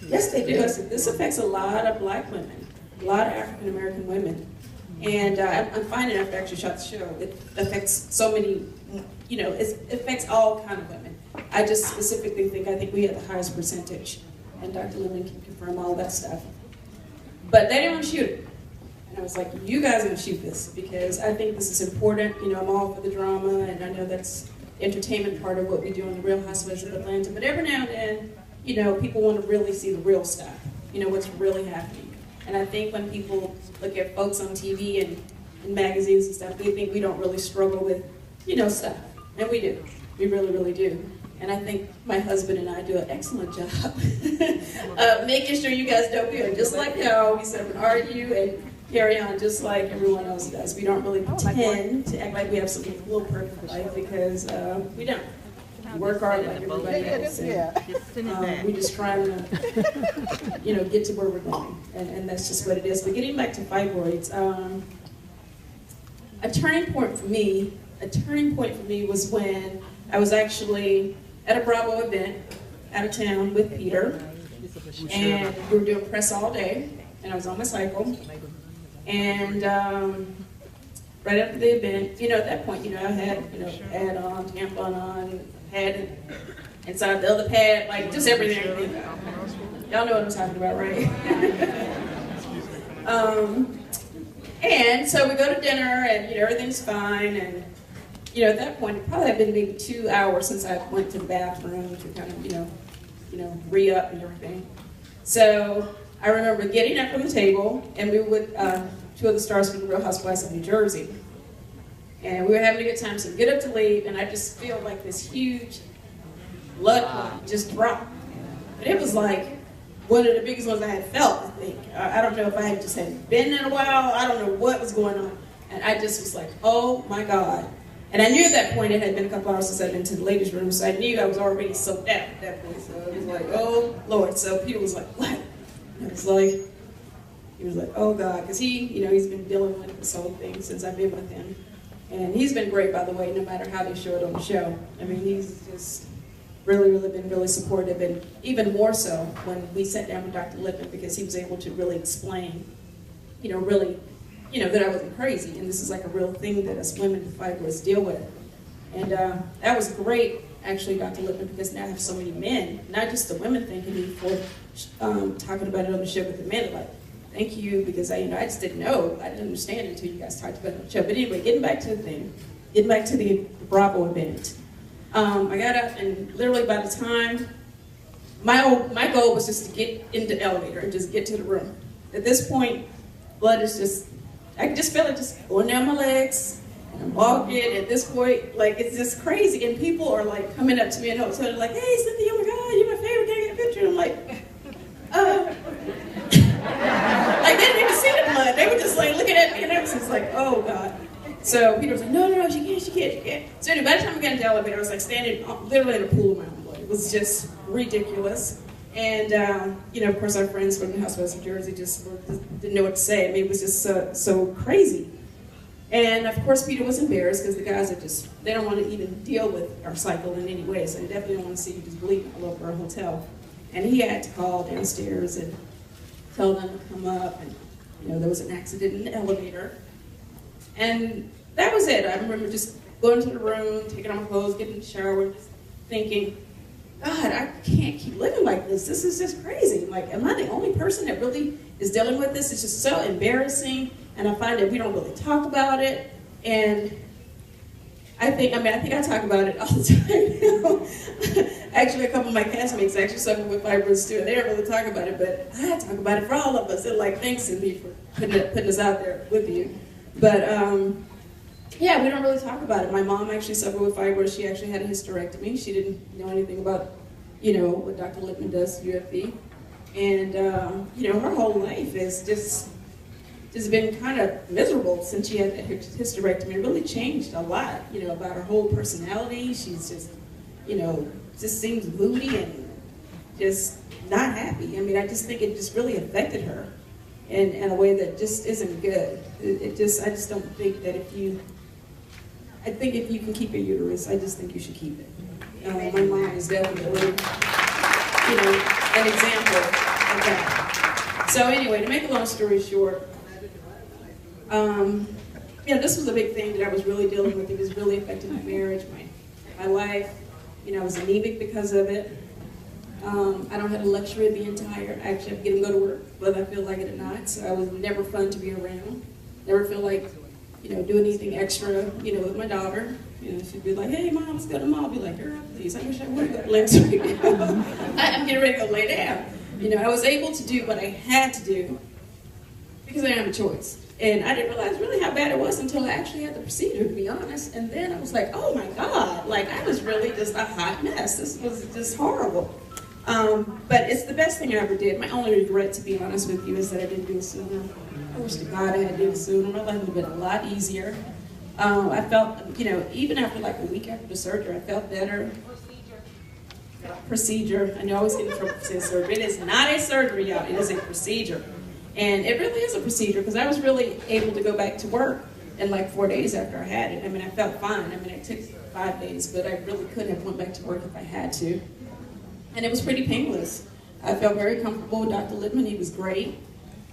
Yes, they do. I said, this affects a lot of black women, a lot of African American women. And I'm finding after I actually shot the show, it affects so many, it affects all kind of women. I just specifically I think we have the highest percentage. And Dr. Lemon can confirm all that stuff. But they didn't want to shoot it. And I was like, you guys are going to shoot this because I think this is important. I'm all for the drama, and I know that's the entertainment part of what we do on the Real Housewives of Atlanta. But every now and then, people want to really see the real stuff, what's really happening. And I think when people look at folks on TV and magazines and stuff, they think we don't really struggle with, stuff. And we do. We really, really do. And I think my husband and I do an excellent job of making sure you guys know we are just like y'all. We sit and argue and carry on just like everyone else does. We don't really pretend to act like we have some little perfect life because we don't. We work hard like everybody else. And, we just try to, get to where we're going. And that's just what it is. But getting back to fibroids, a turning point for me was when I was actually at a Bravo event out of town with Peter, and we were doing press all day, and I was on my cycle, and right after the event, at that point, I had, pad on, tampon on, pad inside the other pad, like just everything. Y'all know what I'm talking about, right? And so we go to dinner, and everything's fine, and at that point, it probably had been maybe 2 hours since I went to the bathroom to kind of, re-up and everything. So I remember getting up from the table, and we were with 2 of the stars from the Real Housewives of New Jersey. And we were having a good time, so we get up to leave, and I just feel like this huge blood clot just dropped. And it was like one of the biggest ones I had felt, I think. I don't know if I had just hadn't been in a while, I don't know what was going on. And I just was like, oh my God. And I knew at that point it had been a couple hours since I'd been to the ladies' room, so I knew I was already soaked out at that point. So it was like, oh Lord. So Peter was like, what? And I was like, he was like, oh God, because he's been dealing with this whole thing since I've been with him. And he's been great, by the way, no matter how they show it on the show. I mean, he's just really, really been really supportive, and even more so when we sat down with Dr. Lippman, because he was able to really explain, that I wasn't crazy, and this is like a real thing that us women with fibroids deal with. And that was great, actually, Dr. Lippman, because now I have so many men, not just the women thanking me for talking about it on the show, but the men are like, thank you, because I just didn't know. I didn't understand it until you guys talked about it on the show. But anyway, getting back to the thing, getting back to the Bravo event. I got up, and literally by the time, my goal was just to get into the elevator and just get to the room. At this point, blood is just, I can just feel it just going down my legs, and I'm walking. At this point, like, it's just crazy, and people are like coming up to me and all of a sudden like, hey, Cynthia, oh my God, you're my favorite, can I get a picture? And I'm like, I didn't even see the blood. They were just like looking at me, and I was just like, oh God. So Peter was like, no, she can't. So anyway, by the time we got into the elevator, I was like standing literally in a pool of my own blood. It was just ridiculous. And, of course, our friends from the Housewives of Jersey just didn't know what to say. I mean, it was just so crazy. And, of course, Peter was embarrassed because the guys they don't want to even deal with our cycle in any way. So they definitely don't want to see you just bleeding all over our hotel. And he had to call downstairs and tell them to come up. And, there was an accident in the elevator. And that was it. I remember just going to the room, taking off my clothes, getting in the shower, and just thinking, God, I can't keep living like this. This is just crazy. Like, am I the only person that really is dealing with this? It's just so embarrassing, and I find that we don't really talk about it. And I think I talk about it all the time. Actually, a couple of my castmates actually suffer with fibroids too, and they don't really talk about it, but I talk about it for all of us. They're like, thanks, Cindy, for putting us out there with you. But yeah, we don't really talk about it. My mom actually suffered with fibroids. She actually had a hysterectomy. She didn't know anything about, what Dr. Lippman does, UFB. And, her whole life has just been kind of miserable since she had that hysterectomy. It really changed a lot, about her whole personality. She's just, just seems moody and just not happy. I mean, I just think it just really affected her in a way that just isn't good. I just don't think that if you can keep your uterus, I just think you should keep it. My mom is definitely, an example of that. So anyway, to make a long story short, this was a big thing that I was really dealing with. It was really affecting my marriage, my life. I was anemic because of it. I don't have the luxury of being tired. I actually have to get and go to work, whether I feel like it or not. So I was never fun to be around. Never feel like, doing anything extra, with my daughter. She'd be like, hey, Mom, let's go to the mall. I'd be like, girl, please, I wish I would go to Lex right now. I'm getting ready to go lay down. I was able to do what I had to do because I didn't have a choice. And I didn't realize really how bad it was until I actually had the procedure, to be honest. And then I was like, oh my God, I was really just a hot mess. This was just horrible. But it's the best thing I ever did. My only regret, to be honest with you, is that I didn't do it sooner. I wish to God I had done it sooner. My life would have been a lot easier. I felt, even after a week after the surgery, I felt better. Procedure. I know I always get in trouble for saying surgery. It is not a surgery, y'all. It is a procedure. And it really is a procedure because I was really able to go back to work in 4 days after I had it. I felt fine. It took 5 days, but I really could have went back to work if I had to. And it was pretty painless. I felt very comfortable with Dr. Littman. He was great.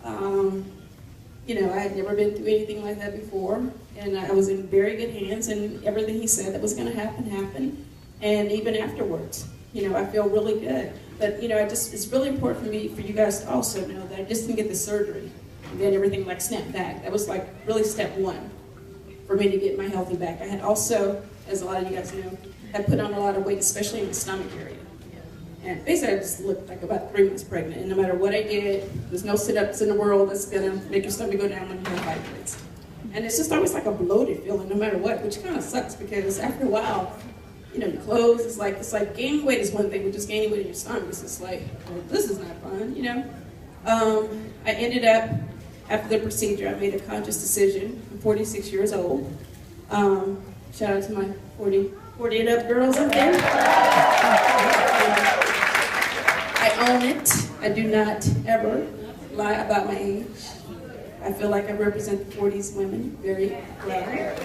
I had never been through anything like that before, and I was in very good hands, and everything he said that was going to happen, happened. And even afterwards, I feel really good. But, it's really important for you guys to also know that I just didn't get the surgery and then everything snapped back. That was really step one for me to get my healthy back. I had also, as a lot of you guys know, had put on a lot of weight, especially in the stomach area. And basically, I just looked like about 3 months pregnant. And no matter what I did, there's no sit-ups in the world that's going to make your stomach go down when you have fibroids. And it's just always a bloated feeling, no matter what, which kind of sucks because after a while, your clothes, it's like gaining weight is one thing, but just gaining weight in your stomach, it's just well, this is not fun, I ended up, after the procedure, I made a conscious decision. I'm 46 years old. Shout out to my 40 and up girls up there. I own it. I do not ever lie about my age. I feel like I represent the 40s women very well.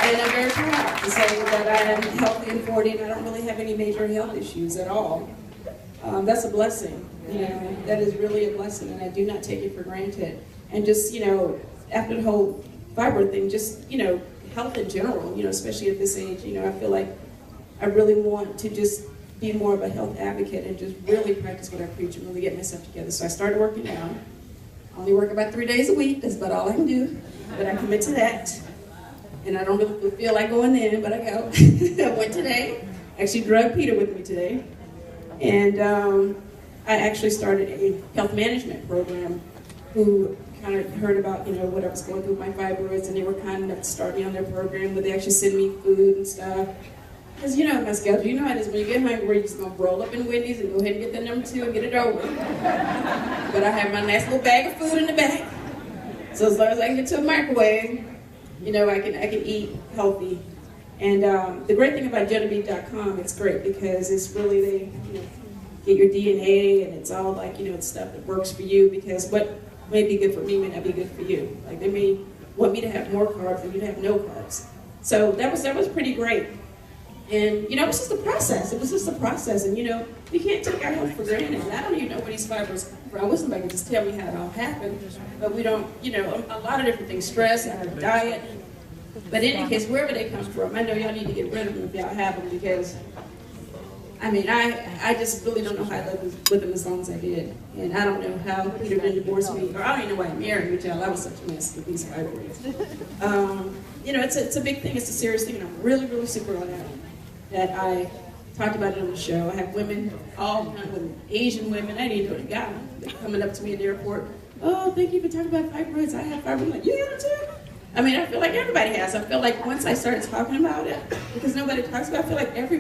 And I'm very proud to say that I am healthy and 40 and I don't really have any major health issues at all. That's a blessing. That is really a blessing, and I do not take it for granted. And just, after the whole fibroid thing, just, health in general, especially at this age, I feel like I really want to just be more of a health advocate and just really practice what I preach and really get myself together. So I started working out. I only work about 3 days a week. That's about all I can do, but I commit to that. And I don't really feel like going in, but I go. I went today. Actually drugged Peter with me today. And I actually started a health management program who kind of heard about, what I was going through with my fibroids, and they were kind enough to start me on their program where they actually send me food and stuff. Because my schedule, how it is, when you get hungry, you're just going to roll up in Wendy's and go ahead and get that number 2 and get it over. But I have my nice little bag of food in the back. So as long as I can get to a microwave, I can eat healthy. And the great thing about JennaBeat.com, it's great because it's really, they get your DNA, and it's all it's stuff that works for you, because what may be good for me may not be good for you. They may want me to have more carbs and you to have no carbs. So that was pretty great. And it was just a process. It was just a process. And you can't take our health for granted. And I don't even know where these fibers come from. I wish somebody could just tell me how it all happened. But we don't, a lot of different things, stress, our diet. But in any case, wherever they come from, I know y'all need to get rid of them if y'all have them, because I just really don't know how I lived with them as long as I did. And I don't know how Peter didn't divorce me, or I don't even know why he married me, y'all. I was such a mess with these fibroids. It's a big thing, it's a serious thing, and I'm really, really super glad that I talked about it on the show. I have women, all kind of women, Asian women, I didn't know the guy, coming up to me at the airport, oh, thank you for talking about fibroids. I have fibroids. I'm like, you have it too? I feel like everybody has. I feel like once I started talking about it, because nobody talks about it, I feel like every